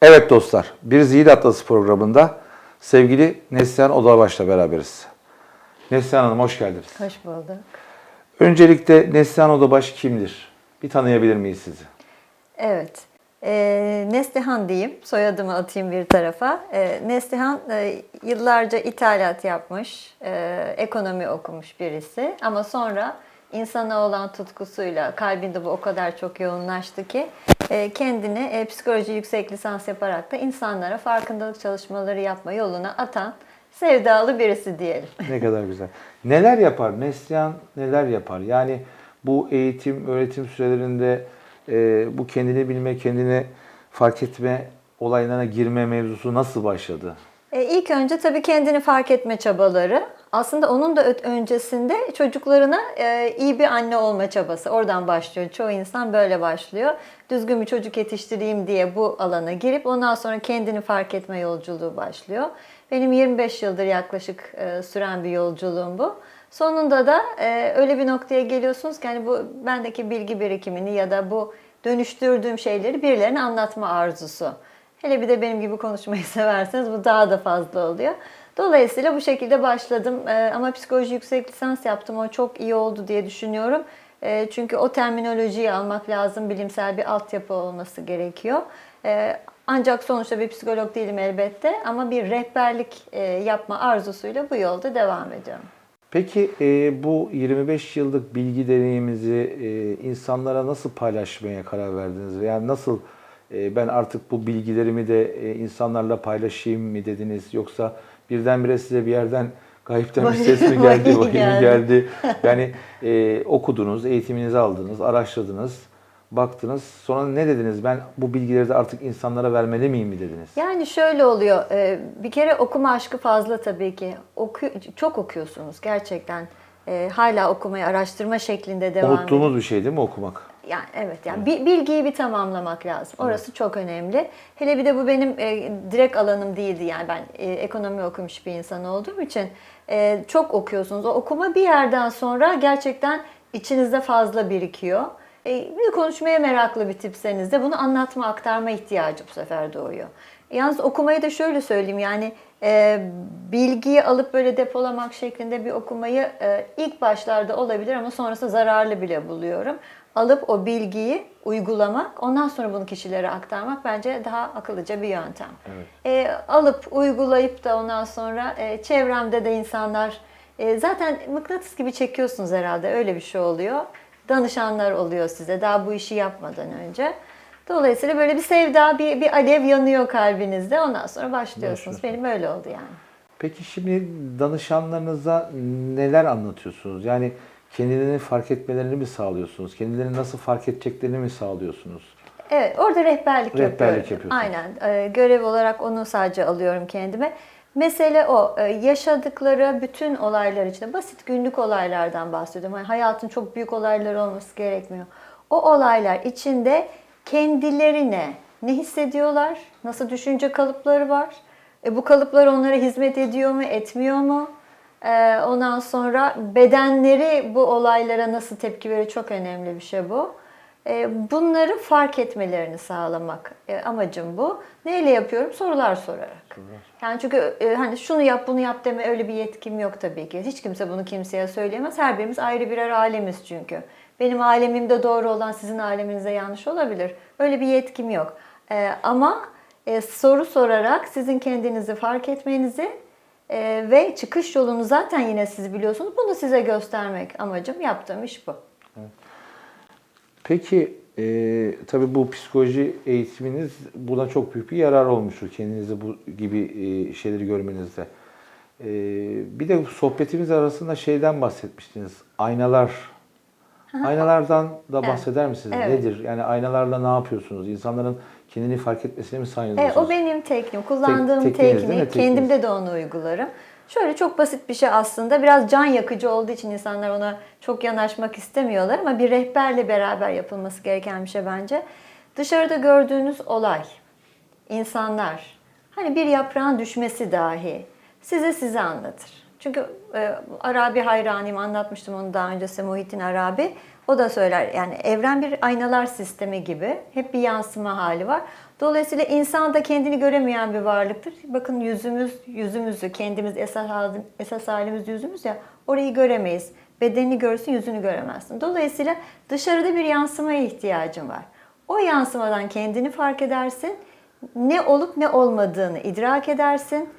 Evet dostlar, bir Zihin Atlası programında sevgili Neslihan Odabaş'la beraberiz. Neslihan Hanım hoş geldiniz. Hoş bulduk. Öncelikle Neslihan Odabaş kimdir? Bir tanıyabilir miyiz sizi? Evet. Neslihan diyeyim. Soyadımı atayım bir tarafa. Neslihan yıllarca ithalat yapmış, ekonomi okumuş birisi. Ama sonra insana olan tutkusuyla kalbinde bu o kadar çok yoğunlaştı ki kendini psikoloji yüksek lisans yaparak da insanlara farkındalık çalışmaları yapma yoluna atan sevdalı birisi diyelim. Ne kadar güzel. Neler yapar? Neslihan neler yapar? Yani bu eğitim, öğretim sürelerinde bu kendini bilme, kendini fark etme olaylarına girme mevzusu nasıl başladı? İlk önce tabii kendini fark etme çabaları. Aslında onun da öncesinde çocuklarına iyi bir anne olma çabası. Oradan başlıyor. Çoğu insan böyle başlıyor. Düzgün bir çocuk yetiştireyim diye bu alana girip ondan sonra kendini fark etme yolculuğu başlıyor. Benim 25 yıldır yaklaşık süren bir yolculuğum bu. Sonunda da öyle bir noktaya geliyorsunuz ki hani bu bendeki bilgi birikimini ya da bu dönüştürdüğüm şeyleri birilerine anlatma arzusu. Hele bir de benim gibi konuşmayı severseniz bu daha da fazla oluyor. Dolayısıyla bu şekilde başladım. Ama psikoloji yüksek lisans yaptım. O çok iyi oldu diye düşünüyorum. Çünkü o terminolojiyi almak lazım. Bilimsel bir altyapı olması gerekiyor. Ancak sonuçta bir psikolog değilim elbette. Ama bir rehberlik yapma arzusuyla bu yolda devam ediyorum. Peki bu 25 yıllık bilgi deneyimizi insanlara nasıl paylaşmaya karar verdiniz? Yani nasıl ben artık bu bilgilerimi de insanlarla paylaşayım mı dediniz? Yoksa birdenbire size bir yerden gayipten bir ses mi geldi, vahiy mi geldi? Yani okudunuz, eğitiminizi aldınız, araştırdınız, baktınız. Sonra ne dediniz? Ben bu bilgileri de artık insanlara vermeli miyim mi dediniz? Yani şöyle oluyor. Bir kere okuma aşkı fazla tabii ki. Çok okuyorsunuz gerçekten. Hala okumaya, araştırma şeklinde devam ediyor. Unuttuğumuz bir şey değil mi okumak? Yani evet yani bilgiyi bir tamamlamak lazım. Orası çok önemli. Hele bir de bu benim direkt alanım değildi yani ben ekonomi okumuş bir insan olduğum için çok okuyorsunuz. O okuma bir yerden sonra gerçekten içinizde fazla birikiyor. Bir de konuşmaya meraklı bir tipseniz de bunu anlatma, aktarma ihtiyacı bu sefer doğuyor. Yalnız okumayı da şöyle söyleyeyim yani bilgiyi alıp böyle depolamak şeklinde bir okumayı ilk başlarda olabilir ama sonrası zararlı bile buluyorum. Alıp o bilgiyi uygulamak, ondan sonra bunu kişilere aktarmak bence daha akıllıca bir yöntem. Evet. Alıp uygulayıp da ondan sonra çevremde de insanlar zaten mıknatıs gibi çekiyorsunuz herhalde öyle bir şey oluyor. Danışanlar oluyor size daha bu işi yapmadan önce. Dolayısıyla böyle bir sevda, bir alev yanıyor kalbinizde. Ondan sonra başlıyorsunuz. Benim öyle oldu yani. Peki şimdi danışanlarınıza neler anlatıyorsunuz? Yani kendilerini fark etmelerini mi sağlıyorsunuz? Kendilerini nasıl fark edeceklerini mi sağlıyorsunuz? Evet, orada rehberlik yapıyorum. Yapıyorsunuz. Aynen. Görev olarak onu sadece alıyorum kendime. Mesele o. Yaşadıkları bütün olaylar içinde basit günlük olaylardan bahsediyorum. Yani hayatın çok büyük olayları olması gerekmiyor. O olaylar içinde kendilerine ne hissediyorlar? Nasıl düşünce kalıpları var? Bu kalıplar onlara hizmet ediyor mu, etmiyor mu? Ondan sonra bedenleri bu olaylara nasıl tepki veriyor? Çok önemli bir şey bu. Bunları fark etmelerini sağlamak amacım bu. Neyle yapıyorum? Sorular sorarak. Yani çünkü hani şunu yap bunu yap deme öyle bir yetkim yok tabii ki. Hiç kimse bunu kimseye söyleyemez. Her birimiz ayrı birer alemiz çünkü. Benim alemimde doğru olan sizin aleminizde yanlış olabilir. Öyle bir yetkim yok. Ama soru sorarak sizin kendinizi fark etmenizi ve çıkış yolunu zaten yine siz biliyorsunuz. Bunu size göstermek amacım. Yaptığım iş bu. Evet. Peki tabii bu psikoloji eğitiminiz buna çok büyük bir yarar olmuştur. Kendinizi bu gibi şeyleri görmenizde. Bir de sohbetimiz arasında şeyden bahsetmiştiniz. Aynalar. Aynalardan da bahseder misiniz? Evet. Nedir? Yani aynalarla ne yapıyorsunuz? İnsanların kendini fark etmesini mi sağlıyorsunuz? O benim tekniğim. Kullandığım Tekniğiniz değil mi? teknik. Kendimde de onu uygularım. Şöyle çok basit bir şey aslında. Biraz can yakıcı olduğu için insanlar ona çok yanaşmak istemiyorlar ama bir rehberle beraber yapılması gereken bir şey bence. Dışarıda gördüğünüz olay, insanlar, hani bir yaprağın düşmesi dahi size anlatır. Çünkü Arabi hayranıyım, anlatmıştım onu daha önce size, Muhittin Arabi. O da söyler, yani evren bir aynalar sistemi gibi. Hep bir yansıma hali var. Dolayısıyla insan da kendini göremeyen bir varlıktır. Bakın yüzümüzü, kendimiz esas halimiz yüzümüz ya, orayı göremeyiz. Bedenini görürsün, yüzünü göremezsin. Dolayısıyla dışarıda bir yansımaya ihtiyacın var. O yansımadan kendini fark edersin. Ne olup ne olmadığını idrak edersin.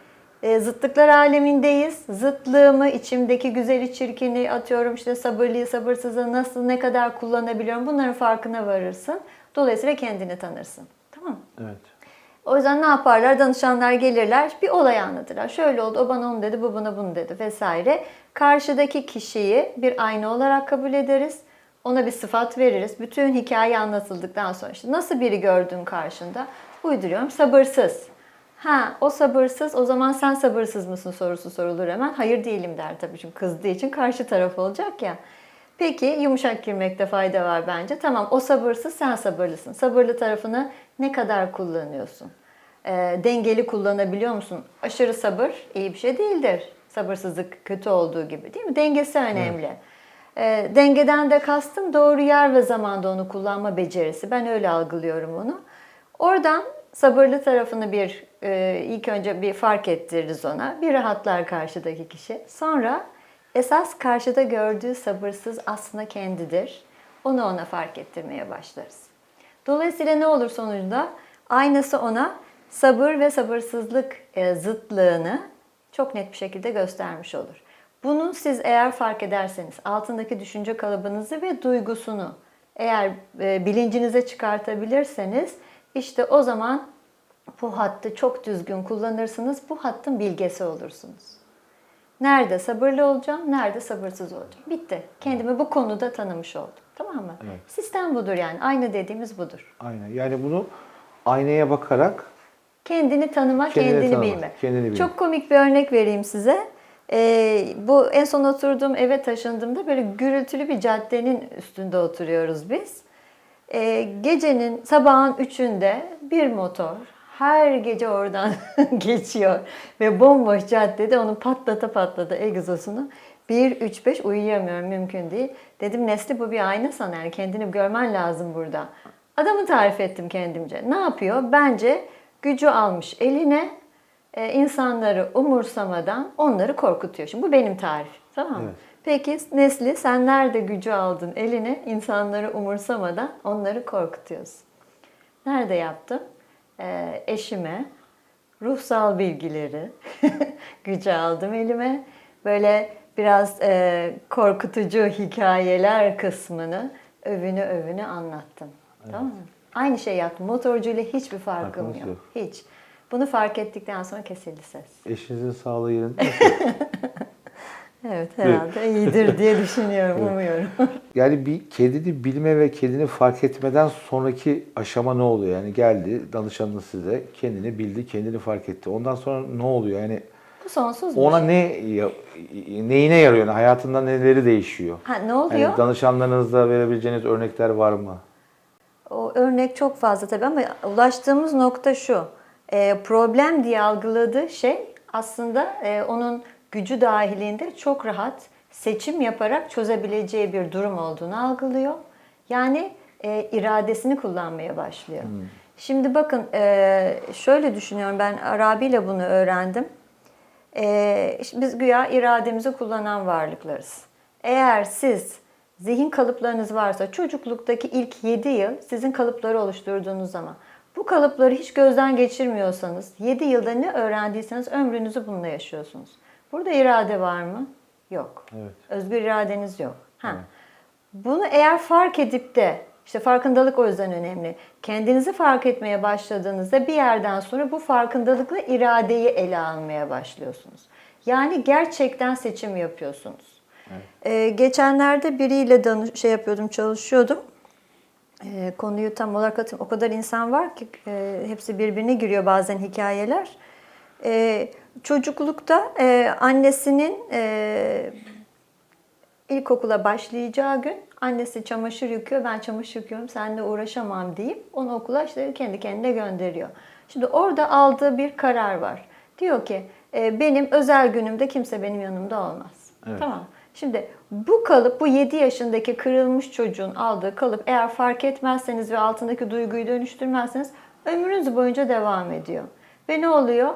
Zıtlıklar alemindeyiz. Zıtlığımı, içimdeki güzeli, çirkini, atıyorum işte sabırlıyı, sabırsızı nasıl, ne kadar kullanabiliyorum, bunların farkına varırsın. Dolayısıyla kendini tanırsın. Tamam mı? Evet. O yüzden ne yaparlar? Danışanlar gelirler, bir olay anlatırlar. Şöyle oldu, o bana onu dedi, bu bana bunu dedi vesaire. Karşıdaki kişiyi bir ayna olarak kabul ederiz. Ona bir sıfat veririz. Bütün hikaye anlatıldıktan sonra işte nasıl biri gördün karşında? Uyduruyorum, sabırsız. Ha, o sabırsız, o zaman sen sabırsız mısın sorusu sorulur hemen. Hayır değilim der tabii, çünkü kızdığı için karşı taraf olacak ya. Peki, yumuşak girmekte fayda var bence. Tamam, o sabırsız, sen sabırlısın. Sabırlı tarafını ne kadar kullanıyorsun? Dengeli kullanabiliyor musun? Aşırı sabır iyi bir şey değildir. Sabırsızlık kötü olduğu gibi, değil mi? Dengesi önemli. Dengeden de kastım doğru yer ve zamanda onu kullanma becerisi. Ben öyle algılıyorum onu. Oradan sabırlı tarafını ilk önce bir fark ettiririz ona. Bir rahatlar karşıdaki kişi. Sonra esas karşıda gördüğü sabırsız aslında kendidir. Onu ona fark ettirmeye başlarız. Dolayısıyla ne olur sonucunda? Aynası ona sabır ve sabırsızlık zıtlığını çok net bir şekilde göstermiş olur. Bunu siz eğer fark ederseniz, altındaki düşünce kalıbınızı ve duygusunu eğer bilincinize çıkartabilirseniz, işte o zaman bu hattı çok düzgün kullanırsınız, bu hattın bilgesi olursunuz. Nerede sabırlı olacağım, nerede sabırsız olacağım. Bitti. Kendimi bu konuda tanımış oldum. Tamam mı? Evet. Sistem budur yani. Ayna dediğimiz budur. Aynen. Yani bunu aynaya bakarak Kendini tanıma, kendini tanıma, bilme. kendini bilme. Çok komik bir örnek vereyim size. Bu en son oturduğum eve taşındığımda böyle gürültülü bir caddenin üstünde oturuyoruz biz. Gecenin sabahın 3'ünde bir motor her gece oradan geçiyor ve bomboş caddede onu patlata egzosunu. 1-3-5 uyuyamıyorum, mümkün değil. Dedim Nesli, bu bir ayna sana, yani kendini görmen lazım burada. Adamı tarif ettim kendimce. Ne yapıyor? Bence gücü almış eline, insanları umursamadan onları korkutuyor. Şimdi bu benim tarifim, tamam mı? Evet. Peki Nesli, sen nerede gücü aldın eline, insanları umursamadan onları korkutuyorsun? Nerede yaptım? Eşime ruhsal bilgileri gücü aldım elime. Böyle biraz korkutucu hikayeler kısmını övünü anlattım. Evet. Tamam mı? Aynı şey yaptım. Motorcuyla hiçbir farkım yok. Hiç. Bunu fark ettikten sonra kesildi ses. Eşinizin sağlığı yerinde mi? Evet, herhalde iyidir diye düşünüyorum, umuyorum. Yani bir kendini bilme ve kendini fark etmeden sonraki aşama ne oluyor? Yani geldi danışanınız size, kendini bildi, kendini fark etti. Ondan sonra ne oluyor? Yani Bu sonsuz bir ona şey. neyine yarıyor? Yani hayatında neleri değişiyor? Ha, ne oluyor? Yani danışanlarınızda verebileceğiniz örnekler var mı? O örnek çok fazla tabii ama ulaştığımız nokta şu. Problem diye algıladığı şey aslında onun gücü dahilinde çok rahat seçim yaparak çözebileceği bir durum olduğunu algılıyor. Yani iradesini kullanmaya başlıyor. Şimdi bakın, şöyle düşünüyorum, ben Arabi ile bunu öğrendim. Biz güya irademizi kullanan varlıklarız. Eğer siz zihin kalıplarınız varsa, çocukluktaki ilk 7 yıl sizin kalıpları oluşturduğunuz zaman, bu kalıpları hiç gözden geçirmiyorsanız, 7 yılda ne öğrendiyseniz ömrünüzü bununla yaşıyorsunuz. Burada irade var mı? Yok. Evet. Özgür iradeniz yok. Evet. Bunu eğer fark edip de, işte farkındalık o yüzden önemli. Kendinizi fark etmeye başladığınızda bir yerden sonra bu farkındalıkla iradeyi ele almaya başlıyorsunuz. Yani gerçekten seçim yapıyorsunuz. Evet. Geçenlerde biriyle çalışıyordum. Konuyu tam olarak hatırlamıyorum. O kadar insan var ki hepsi birbirine giriyor bazen hikayeler. Çocuklukta annesinin ilkokula başlayacağı gün annesi çamaşır yıkıyor, ben çamaşır yıkıyorum, seninle uğraşamam deyip onu okula işte kendi kendine gönderiyor. Şimdi orada aldığı bir karar var. Diyor ki benim özel günümde kimse benim yanımda olmaz. Evet. Tamam. Şimdi bu kalıp, bu 7 yaşındaki kırılmış çocuğun aldığı kalıp eğer fark etmezseniz ve altındaki duyguyu dönüştürmezseniz ömrünüz boyunca devam ediyor. Ve ne oluyor?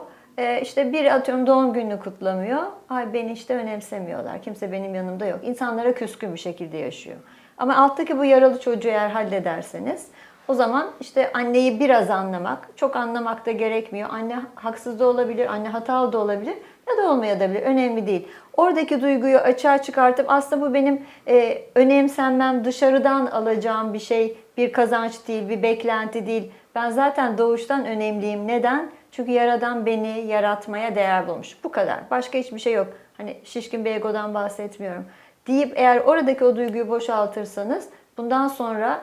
İşte biri atıyorum doğum gününü kutlamıyor. Ay beni işte önemsemiyorlar. Kimse benim yanımda yok. İnsanlara küskün bir şekilde yaşıyor. Ama alttaki bu yaralı çocuğu eğer hallederseniz o zaman işte anneyi biraz anlamak, çok anlamak da gerekmiyor. Anne haksız da olabilir, anne hatalı da olabilir ya da olmayabilir. Önemli değil. Oradaki duyguyu açığa çıkartıp aslında bu benim önemsenmem, dışarıdan alacağım bir şey, bir kazanç değil, bir beklenti değil. Ben zaten doğuştan önemliyim. Neden? Çünkü Yaradan beni yaratmaya değer bulmuş. Bu kadar. Başka hiçbir şey yok. Hani şişkin bir egodan bahsetmiyorum. Deyip eğer oradaki o duyguyu boşaltırsanız bundan sonra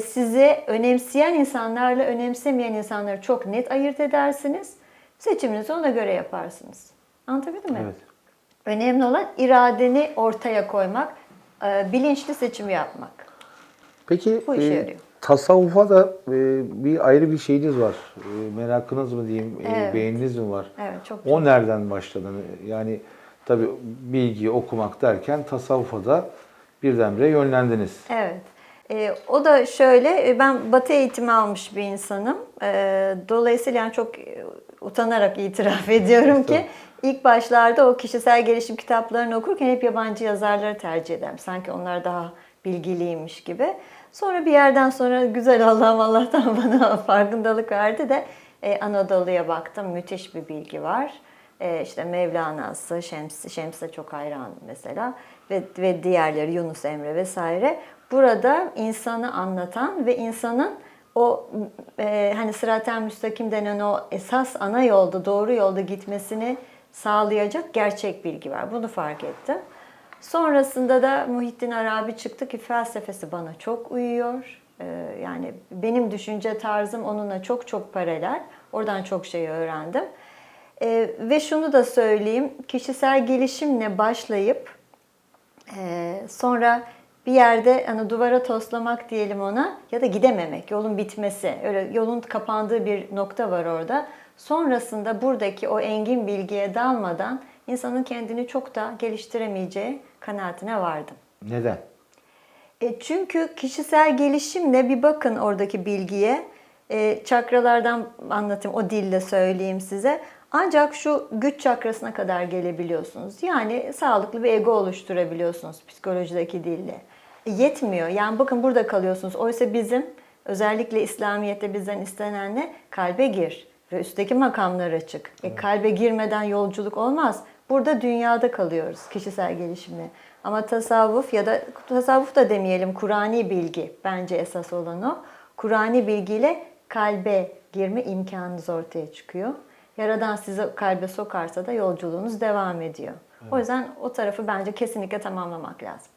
sizi önemseyen insanlarla önemsemeyen insanları çok net ayırt edersiniz. Seçiminizi ona göre yaparsınız. Anlatabildim mi? Evet. Önemli olan iradeni ortaya koymak, bilinçli seçim yapmak. Peki Bu işe yarıyor. tasavvufa da bir ayrı bir şeyiniz var. Merakınız mı diyeyim, Evet. beğeniniz mi var? Evet, çok. O nereden başladı? Yani tabii bilgi okumak derken tasavvufa da birdenbire yönlendiniz. Evet. O da şöyle, ben Batı eğitimi almış bir insanım. Dolayısıyla yani çok utanarak itiraf ediyorum ki ilk başlarda o kişisel gelişim kitaplarını okurken hep yabancı yazarları tercih ederim. Sanki onlar daha bilgiliymiş gibi. Sonra bir yerden sonra güzel Allah'tan bana farkındalık verdi de Anadolu'ya baktım. Müthiş bir bilgi var. İşte Mevlana'sı, Şems'e çok hayranım mesela ve diğerleri Yunus Emre vesaire. Burada insanı anlatan ve insanın o hani sırat-ı müstakim denen o esas ana yolda, doğru yolda gitmesini sağlayacak gerçek bilgi var. Bunu fark ettim. Sonrasında da Muhittin Arabi çıktı ki felsefesi bana çok uyuyor. Yani benim düşünce tarzım onunla çok çok paralel. Oradan çok şey öğrendim. Ve şunu da söyleyeyim, kişisel gelişimle başlayıp sonra bir yerde hani duvara toslamak diyelim ona ya da gidememek, yolun bitmesi, öyle yolun kapandığı bir nokta var orada. Sonrasında buradaki o engin bilgiye dalmadan insanın kendini çok da geliştiremeyeceği kanaatine vardım. Neden? Çünkü kişisel gelişimle bir bakın oradaki bilgiye. Çakralardan anlatayım, o dille söyleyeyim size. Ancak şu güç çakrasına kadar gelebiliyorsunuz. Yani sağlıklı bir ego oluşturabiliyorsunuz psikolojideki dille. Yetmiyor. Yani bakın burada kalıyorsunuz. Oysa bizim özellikle İslamiyet'te bizden istenen ne? Kalbe gir ve üstteki makamlara çık. Kalbe girmeden yolculuk olmaz. Burada dünyada kalıyoruz kişisel gelişimle. Ama tasavvuf ya da tasavvuf da demeyelim, Kur'ani bilgi bence esas olan o. Kur'ani bilgiyle kalbe girme imkanınız ortaya çıkıyor. Yaradan sizi kalbe sokarsa da yolculuğunuz devam ediyor. Evet. O yüzden o tarafı bence kesinlikle tamamlamak lazım.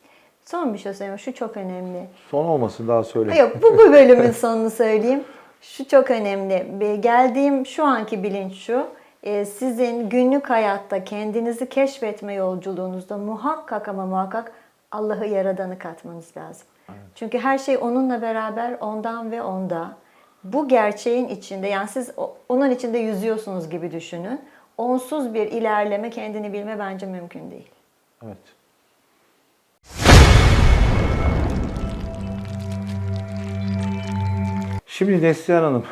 Son bir şey söyleyeyim. Şu çok önemli. Son olmasın daha söyle. Yok, bu bölümün sonunu söyleyeyim. Şu çok önemli. Geldiğim şu anki bilinç şu. Sizin günlük hayatta kendinizi keşfetme yolculuğunuzda muhakkak ama muhakkak Allah'ı Yaradan'ı katmanız lazım. Evet. Çünkü her şey onunla beraber, ondan ve onda. Bu gerçeğin içinde, yani siz onun içinde yüzüyorsunuz gibi düşünün. Onsuz bir ilerleme, kendini bilme bence mümkün değil. Evet. Şimdi Neslihan Hanım,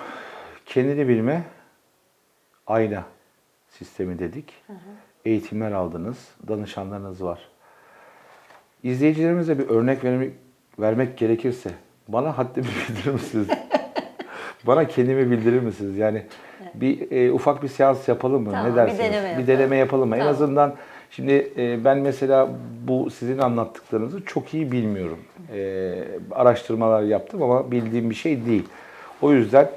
kendini bilme, ayna sistemi dedik. Eğitimler aldınız, danışanlarınız var. İzleyicilerimize bir örnek vermek gerekirse bana haddimi bildirir misiniz? Bana kendimi bildirir misiniz? Yani bir ufak bir seans yapalım mı? Tamam, Ne dersiniz? Bir deneme yapalım mı? Tamam. En azından şimdi ben mesela bu sizin anlattıklarınızı çok iyi bilmiyorum. Araştırmalar yaptım ama bildiğim bir şey değil. O yüzden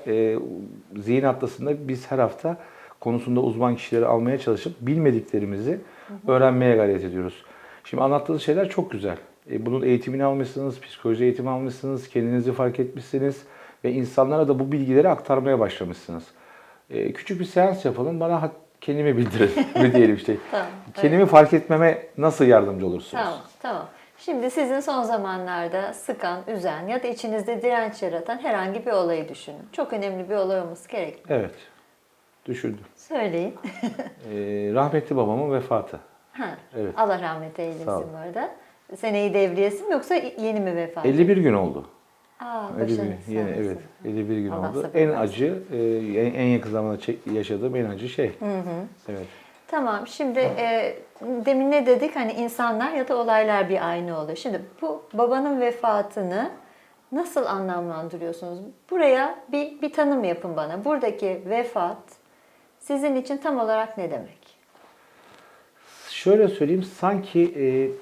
Zihin Atlası'nda biz her hafta konusunda uzman kişileri almaya çalışıp bilmediklerimizi öğrenmeye gayret ediyoruz. Şimdi anlattığınız şeyler çok güzel. Bunun eğitimini almışsınız, psikoloji eğitimi almışsınız, kendinizi fark etmişsiniz ve insanlara da bu bilgileri aktarmaya başlamışsınız. Küçük bir seans yapalım, bana kendimi bildirin diyelim işte. Tamam, kendimi fark etmeme nasıl yardımcı olursunuz? Tamam. Şimdi sizin son zamanlarda sıkan, üzen ya da içinizde direnç yaratan herhangi bir olayı düşünün. Çok önemli bir olay olması gerekmiyor. Evet. Düşündüm. Söyleyin. Rahmetli babamın vefatı. Ha, Evet. Allah rahmet eylesin Sağ ol. bu arada. Seneyi devriyesi mi yoksa yeni mi vefat 51 gün oldu. Aa, 51 başınız gün, sağ yeni olsun. evet 51 gün Allah oldu. sabır En versin. acı, en yakın zamanda yaşadığım en acı şey. Evet. Tamam, şimdi demin ne dedik? Hani insanlar ya da olaylar bir ayna oluyor. Şimdi bu babanın vefatını nasıl anlamlandırıyorsunuz? Buraya bir tanım yapın bana. Buradaki vefat sizin için tam olarak ne demek? Şöyle söyleyeyim, sanki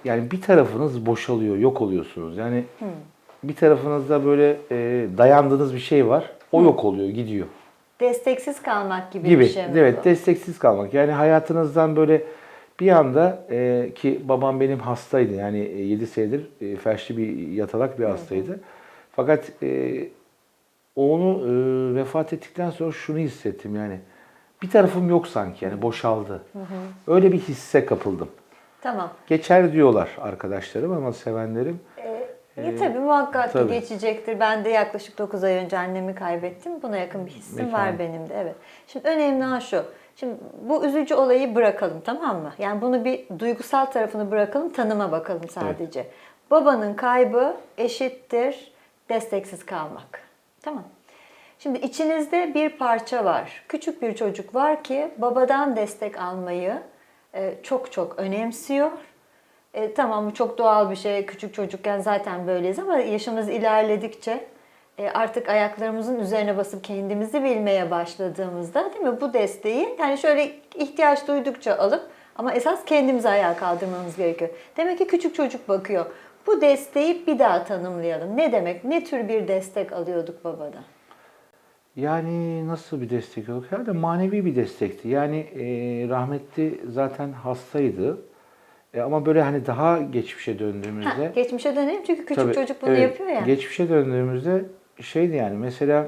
yani bir tarafınız boşalıyor, yok oluyorsunuz. Yani bir tarafınızda böyle dayandığınız bir şey var, o yok oluyor, gidiyor. Desteksiz kalmak gibi bir Gibi. şey mi Evet, bu? desteksiz kalmak. Yani hayatınızdan böyle bir anda ki babam benim hastaydı. Yani 7 senedir felçli bir yatalak bir hastaydı. Fakat onu vefat ettikten sonra şunu hissettim yani. Bir tarafım yok sanki yani boşaldı. Öyle bir hisse kapıldım. Tamam. Geçer diyorlar arkadaşlarım ama sevenlerim. Tabii muhakkak ki tabii. geçecektir. Ben de yaklaşık 9 ay önce annemi kaybettim. Buna yakın bir hissim Mekan. var benim de. Evet. Şimdi önemli olan şu. Şimdi bu üzücü olayı bırakalım, tamam mı? Yani bunu bir duygusal tarafını bırakalım, tanıma bakalım sadece. Babanın kaybı eşittir desteksiz kalmak. Tamam. Şimdi içinizde bir parça var. Küçük bir çocuk var ki babadan destek almayı çok çok önemsiyor. Tamam, bu çok doğal bir şey. Küçük çocukken zaten böyleyiz ama yaşımız ilerledikçe artık ayaklarımızın üzerine basıp kendimizi bilmeye başladığımızda, değil mi? Bu desteği yani şöyle ihtiyaç duydukça alıp ama esas kendimizi ayağa kaldırmamız gerekiyor. Demek ki küçük çocuk bakıyor. Bu desteği bir daha tanımlayalım. Ne demek? Ne tür bir destek alıyorduk babadan? Yani nasıl bir destek yok? Herhalde manevi bir destekti. Yani rahmetli zaten hastaydı. Ama böyle hani daha geçmişe döndüğümüzde Geçmişe dönelim çünkü küçük tabii, çocuk bunu evet, yapıyor ya. geçmişe döndüğümüzde şeydi yani mesela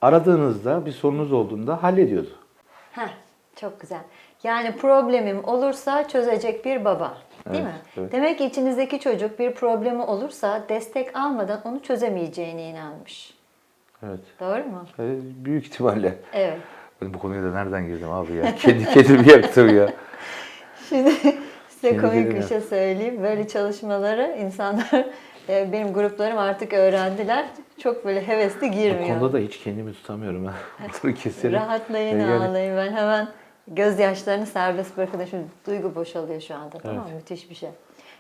aradığınızda bir sorunuz olduğunda hallediyordu. Heh, çok güzel. Yani problemim olursa çözecek bir baba, değil Evet, mi? evet. Demek ki içinizdeki çocuk bir problemi olursa destek almadan onu çözemeyeceğine inanmış. Evet. Doğru mu? Büyük ihtimalle. Evet. Ben bu konuya da nereden girdim abi ya? Kendi kendimi yaktım ya. Şimdi size Kendi komik bir kendime. şey söyleyeyim. Böyle çalışmaları insanlar, benim gruplarım artık öğrendiler. Çok böyle hevesli Bu girmiyor. konuda da hiç kendimi tutamıyorum ha. Bunları keserim. Rahatlayın, Yani- ağlayın. Ben hemen gözyaşlarını serbest bırakın. Şimdi duygu boşalıyor şu anda. Tamam mı? Müthiş bir şey.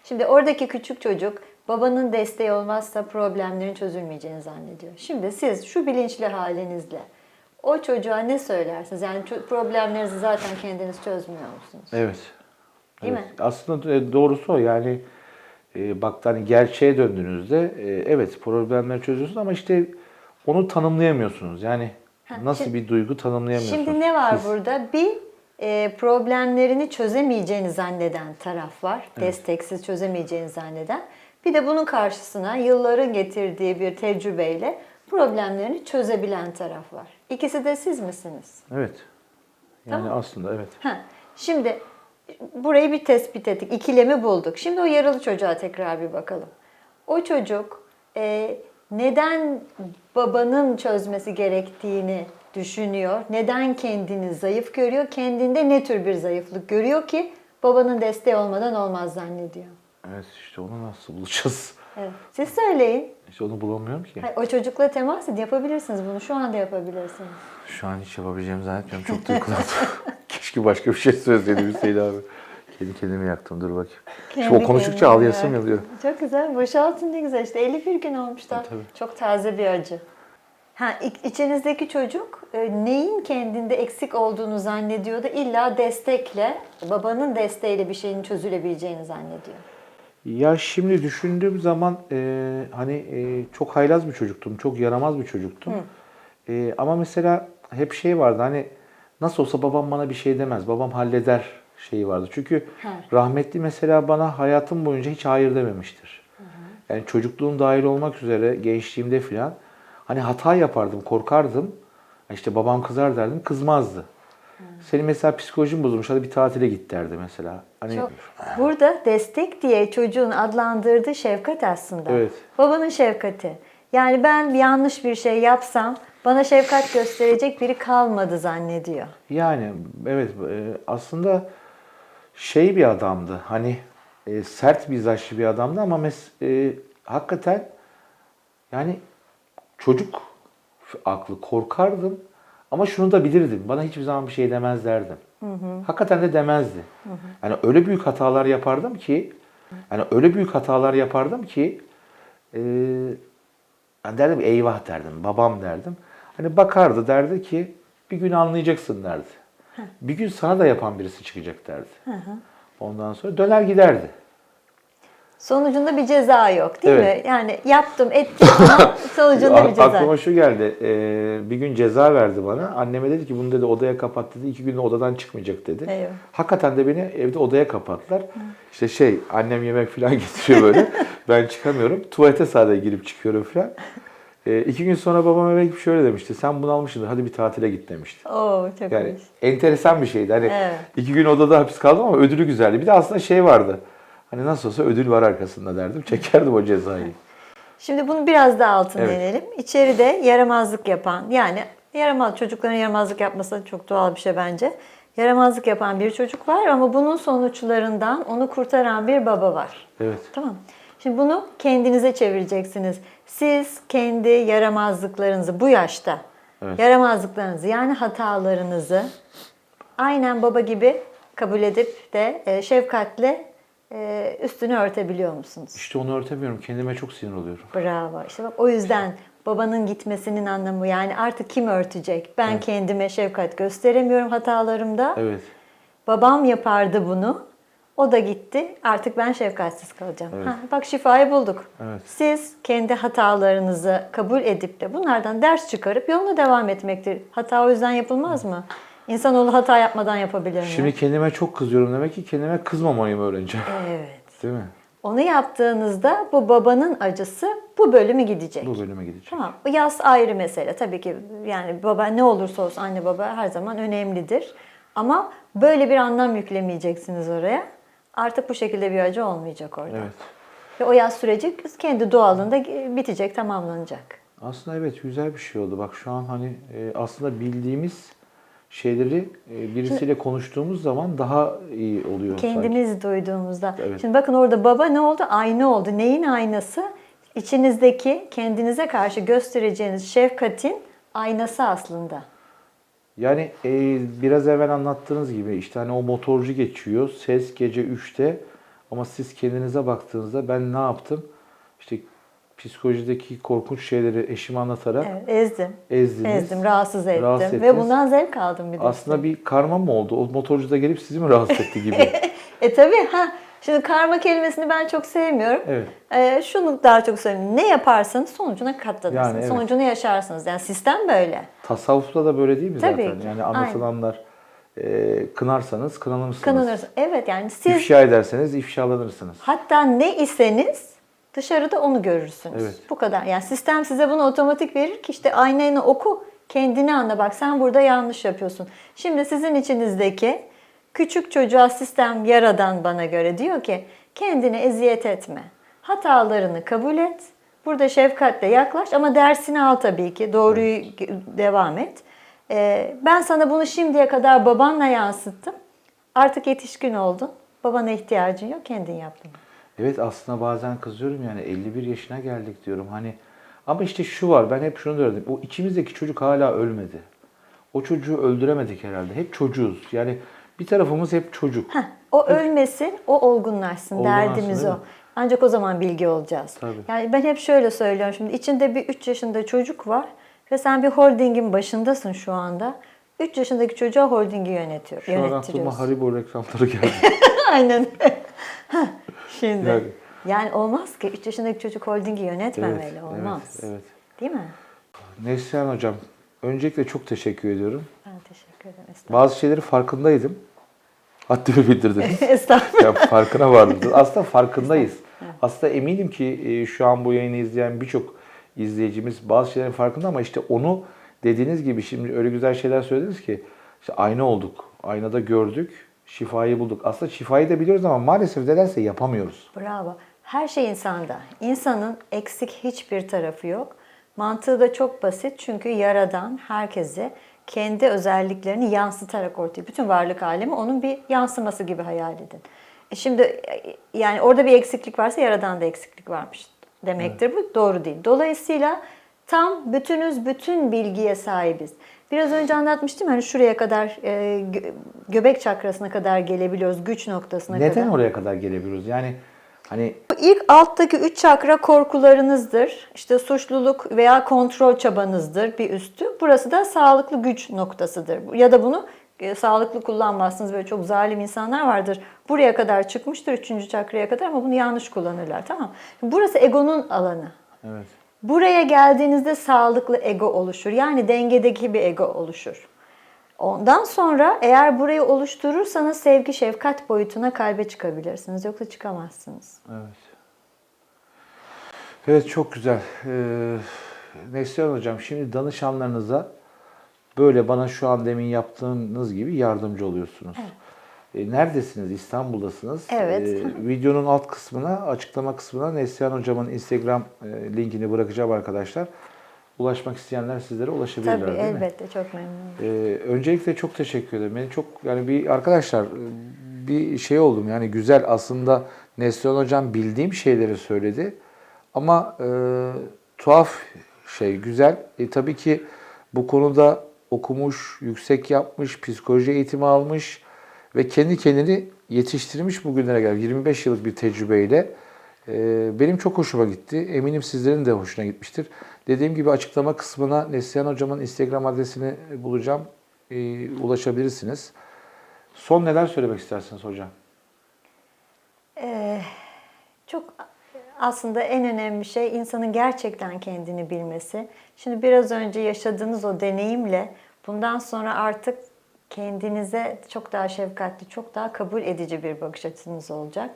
Şimdi oradaki küçük çocuk babanın desteği olmazsa problemlerin çözülmeyeceğini zannediyor. Şimdi siz şu bilinçli halinizle o çocuğa ne söylersiniz? Yani problemlerinizi zaten kendiniz çözmüyor musunuz? Evet. Değil Evet. mi? Aslında doğrusu o yani bak hani gerçeğe döndüğünüzde evet problemler çözüyorsunuz ama işte onu tanımlayamıyorsunuz. Yani nasıl şimdi- bir duygu tanımlayamıyorsunuz. Şimdi ne var His. burada? Bir problemlerini çözemeyeceğini zanneden taraf var. Desteksiz çözemeyeceğini zanneden. Bir de bunun karşısına yılların getirdiği bir tecrübeyle problemlerini çözebilen taraf var. İkisi de siz misiniz? Evet. Yani Tamam. aslında evet. Şimdi burayı bir tespit ettik. İkilemi bulduk. Şimdi o yaralı çocuğa tekrar bir bakalım. O çocuk neden babanın çözmesi gerektiğini düşünüyor? Neden kendini zayıf görüyor? Kendinde ne tür bir zayıflık görüyor ki babanın desteği olmadan olmaz zannediyor? Evet işte onu nasıl bulacağız? Evet. Siz söyleyin. İşte onu bulamıyorum ki. O çocukla temas edin. Yapabilirsiniz bunu. Şu anda yapabilirsiniz. Şu an hiç yapabileceğimi zannetmiyorum. Çok duygulandım. Keşke başka bir şey söyleseydi Hüseyin abi. Kendi kendimi yaktım. Dur bakayım. Şimdi o konuştukça kendine ağlayasım yak. geliyor. Çok güzel. Boşaltın, ne güzel. İşte 51 gün olmuş da. Tabii. Çok taze bir acı. İçinizdeki çocuk neyin kendinde eksik olduğunu zannediyor da illa destekle, babanın desteğiyle bir şeyin çözülebileceğini zannediyor. Ya şimdi düşündüğüm zaman çok haylaz bir çocuktum, çok yaramaz bir çocuktum. Ama mesela hep şey vardı hani nasıl olsa babam bana bir şey demez, babam halleder şeyi vardı. Çünkü rahmetli mesela bana hayatım boyunca hiç hayır dememiştir. Yani çocukluğum dahil olmak üzere gençliğimde filan hani hata yapardım, korkardım. İşte babam kızar derdim, kızmazdı. Senin mesela psikolojin bozulmuş, hadi bir tatile git derdi mesela. Hani Burada destek diye çocuğun adlandırdığı şefkat aslında. Evet. Babanın şefkati. Yani ben yanlış bir şey yapsam bana şefkat gösterecek biri kalmadı zannediyor. Yani evet, aslında şey bir adamdı. Hani sert mizaçlı bir adamdı ama hakikaten yani çocuk aklı, korkardım ama şunu da bilirdim. Bana hiçbir zaman bir şey demez derdim. Hakikaten de demezdi. Yani öyle büyük hatalar yapardım ki e, yani derdim eyvah derdim, babam derdim. Hani bakardı, derdi ki bir gün anlayacaksın derdi. Bir gün sana da yapan birisi çıkacak derdi. Ondan sonra döner giderdi. Sonucunda bir ceza yok değil Evet. mi? Yani yaptım ettim ama sonucunda bir ceza. Aklıma şu geldi. Bir gün ceza verdi bana. Anneme dedi ki bunu dedi odaya kapat dedi. 2 gün odadan çıkmayacak dedi. Eyvah. Hakikaten de beni evde odaya kapattılar. İşte annem yemek falan getiriyor böyle. Ben çıkamıyorum. Tuvalete sadece girip çıkıyorum falan. 2 gün sonra babam eve gidip şöyle demişti. Sen bunu almışsın, hadi bir tatile git demişti. Oo, çok Yani iyiymiş. enteresan bir şeydi. Hani Evet. 2 gün odada hapis kaldım ama ödülü güzeldi. Bir de aslında şey vardı. Hani nasıl olsa ödül var arkasında derdim. Çekerdim o cezayı. Şimdi bunu biraz daha altına Evet. inelim. İçeride yaramazlık yapan, yani çocukların yaramazlık yapması çok doğal bir şey bence. Yaramazlık yapan bir çocuk var ama bunun sonuçlarından onu kurtaran bir baba var. Evet. Tamam. Şimdi bunu kendinize çevireceksiniz. Siz kendi yaramazlıklarınızı bu yaşta, Evet. yaramazlıklarınızı yani hatalarınızı aynen baba gibi kabul edip de şefkatle üstünü örtebiliyor musunuz? İşte onu örtemiyorum. Kendime çok sinir oluyorum. Bravo. İşte bak, o yüzden babanın gitmesinin anlamı, yani artık kim örtecek? Ben kendime şefkat gösteremiyorum hatalarımda. Evet. Babam yapardı bunu. O da gitti. Artık ben şefkatsiz kalacağım. Evet. Bak, şifayı bulduk. Evet. Siz kendi hatalarınızı kabul edip de bunlardan ders çıkarıp yoluna devam etmektir. Hata o yüzden yapılmaz mı? İnsanoğlu hata yapmadan yapabilir mi? Şimdi kendime çok kızıyorum. Demek ki kendime kızmamayı mı öğreneceğim? Evet. Değil mi? Onu yaptığınızda bu babanın acısı bu bölümü gidecek. Bu bölüme gidecek. Tamam. Bu yas ayrı mesele. Tabii ki yani baba ne olursa olsun, anne baba her zaman önemlidir. Ama böyle bir anlam yüklemeyeceksiniz oraya. Artık bu şekilde bir acı olmayacak orada. Evet. Ve o yas süreci kendi doğalında bitecek, tamamlanacak. Aslında evet, güzel bir şey oldu. Bak şu an hani aslında bildiğimiz şeyleri birisiyle konuştuğumuz zaman daha iyi oluyor sanki. Kendimiz duyduğumuzda. Evet. Şimdi bakın orada baba ne oldu? Ayna oldu. Neyin aynası? İçinizdeki kendinize karşı göstereceğiniz şefkatin aynası aslında. Yani biraz evvel anlattığınız gibi işte hani o motorcu geçiyor. Ses gece 3'te ama siz kendinize baktığınızda ben ne yaptım? İşte psikolojideki korkunç şeyleri eşime anlatarak Evet, ezdiniz. ezdim, rahatsız ettim rahatsız ve ettiniz. bundan zevk aldım bir de. Aslında bir karma mı oldu? O motorcu da gelip sizi mi rahatsız etti gibi? Tabii. Şimdi karma kelimesini ben çok sevmiyorum. Evet. Şunu daha çok söyleyeyim. Ne yaparsanız sonucuna katlanırsınız. Yani evet. Sonucunu yaşarsınız. Yani sistem böyle. Tasavvufta da böyle değil mi Tabii zaten? ki. Yani anlatılanlar kınarsanız kınanırsınız. Kınanırsınız. Evet, yani siz İfşa ederseniz ifşalanırsınız. hatta ne iseniz dışarıda onu görürsünüz. Evet. Bu kadar. Yani sistem size bunu otomatik verir ki işte aynanı oku, kendini anla, bak sen burada yanlış yapıyorsun. Şimdi sizin içinizdeki küçük çocuğa sistem yaradan bana göre diyor ki kendine eziyet etme. Hatalarını kabul et. Burada şefkatle yaklaş ama dersini al tabii ki. Doğruyu devam et. Ben sana bunu şimdiye kadar babanla yansıttım. Artık yetişkin oldun. Babana ihtiyacın yok, kendin yaptın. Evet, aslında bazen kızıyorum yani 51 yaşına geldik diyorum hani, ama işte şu var, ben hep şunu diyorum, o içimizdeki çocuk hala ölmedi. O çocuğu öldüremedik herhalde. Hep çocuğuz. Yani bir tarafımız hep çocuk. O ölmesin, o olgunlaşsın. Olgunlaşsın, Derdimiz değil o. mi? Ancak o zaman bilgi olacağız. Tabii. Yani ben hep şöyle söylüyorum. Şimdi içinde bir 3 yaşında çocuk var ve sen bir holdingin başındasın şu anda. 3 yaşındaki çocuğa holdingi Şu an aklıma yönettiriyorsun. Haribo reklamları geldi. Aynen. Şimdi. Yani. Yani olmaz ki 3 yaşındaki çocuk holdingi yönetmemeli. Evet, Olmaz. evet. Değil mi? Neslihan Hocam, öncelikle çok teşekkür ediyorum. Ben teşekkür ederim. Estağfurullah. Bazı şeyleri farkındaydım. Haddimi bildirdiniz. Estağfurullah. Ya farkına vardım. Aslında farkındayız. Aslında eminim ki şu an bu yayını izleyen birçok izleyicimiz bazı şeylerin farkında ama işte onu dediğiniz gibi şimdi öyle güzel şeyler söylediniz ki işte ayna olduk. Aynada gördük. Şifayı bulduk. Aslında şifayı da biliyoruz ama maalesef nedense yapamıyoruz. Bravo. Her şey insanda. İnsanın eksik hiçbir tarafı yok. Mantığı da çok basit çünkü Yaradan herkese kendi özelliklerini yansıtarak ortaya, bütün varlık alemi onun bir yansıması gibi hayal edin. Şimdi yani orada bir eksiklik varsa Yaradan'da eksiklik varmış demektir. Bu doğru değil. Dolayısıyla tam bütünüz, bütün bilgiye sahibiz. Biraz önce anlatmıştım hani şuraya kadar göbek çakrasına kadar gelebiliyoruz, güç noktasına kadar. Neden oraya kadar gelebiliyoruz? Yani hani İlk alttaki 3 çakra korkularınızdır. İşte suçluluk veya kontrol çabanızdır bir üstü. Burası da sağlıklı güç noktasıdır. Ya da bunu sağlıklı kullanmazsınız. Böyle çok zalim insanlar vardır. Buraya kadar çıkmıştır 3. çakraya kadar ama bunu yanlış kullanırlar. Tamam. Burası egonun alanı. evet. Buraya geldiğinizde sağlıklı ego oluşur. Yani dengedeki bir ego oluşur. Ondan sonra eğer burayı oluşturursanız sevgi, şefkat boyutuna kalbe çıkabilirsiniz. Yoksa çıkamazsınız. Evet. Evet, çok güzel. Neslihan Hocam, şimdi danışanlarınıza böyle bana şu an demin yaptığınız gibi yardımcı oluyorsunuz. Evet. Neredesiniz? İstanbul'dasınız. Evet. Videonun alt kısmına, açıklama kısmına Neslihan Hocam'ın Instagram linkini bırakacağım arkadaşlar. Ulaşmak isteyenler sizlere ulaşabilirler, Tabii, değil mi? elbette, çok memnunum. Öncelikle çok teşekkür ederim. Beni çok, yani bir arkadaşlar, bir şey oldum yani, güzel aslında. Neslihan Hocam bildiğim şeyleri söyledi ama tuhaf şey, güzel. Tabii ki bu konuda okumuş, yüksek yapmış, psikoloji eğitimi almış ve kendi kendini yetiştirmiş bugünlere geldi. 25 yıllık bir tecrübeyle. Benim çok hoşuma gitti. Eminim sizlerin de hoşuna gitmiştir. Dediğim gibi açıklama kısmına Neslihan Hocam'ın Instagram adresini bulacağım. Ulaşabilirsiniz. Son neler söylemek istersiniz hocam? Çok aslında en önemli şey insanın gerçekten kendini bilmesi. Şimdi biraz önce yaşadığınız o deneyimle bundan sonra artık kendinize çok daha şefkatli, çok daha kabul edici bir bakış açınız olacak.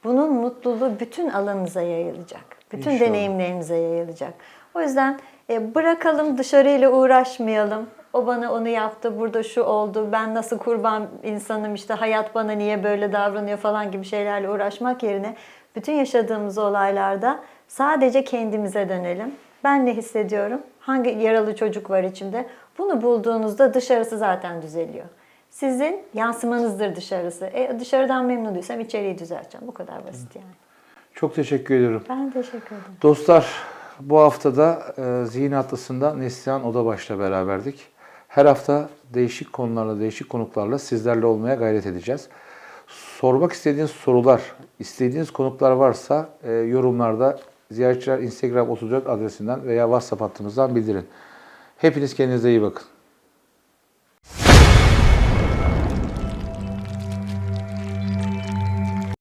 Bunun mutluluğu bütün alanınıza yayılacak. Bütün İnşallah. deneyimlerinize yayılacak. O yüzden bırakalım, dışarıyla uğraşmayalım. O bana onu yaptı, burada şu oldu, ben nasıl kurban insanım, işte hayat bana niye böyle davranıyor falan gibi şeylerle uğraşmak yerine bütün yaşadığımız olaylarda sadece kendimize dönelim. Ben ne hissediyorum? Hangi yaralı çocuk var içimde? Bunu bulduğunuzda dışarısı zaten düzeliyor. Sizin yansımanızdır dışarısı. Dışarıdan memnun değilsem içeriği düzelteceğim. Bu kadar basit yani. Çok teşekkür ediyorum. Ben teşekkür ederim. Dostlar, bu haftada Zihin Atlası'nda Neslihan Odabaş'la beraberdik. Her hafta değişik konularla, değişik konuklarla sizlerle olmaya gayret edeceğiz. Sormak istediğiniz sorular, istediğiniz konuklar varsa yorumlarda Ziyaretçiler Instagram 34 adresinden veya WhatsApp hattımızdan bildirin. Hepiniz kendinize iyi bakın.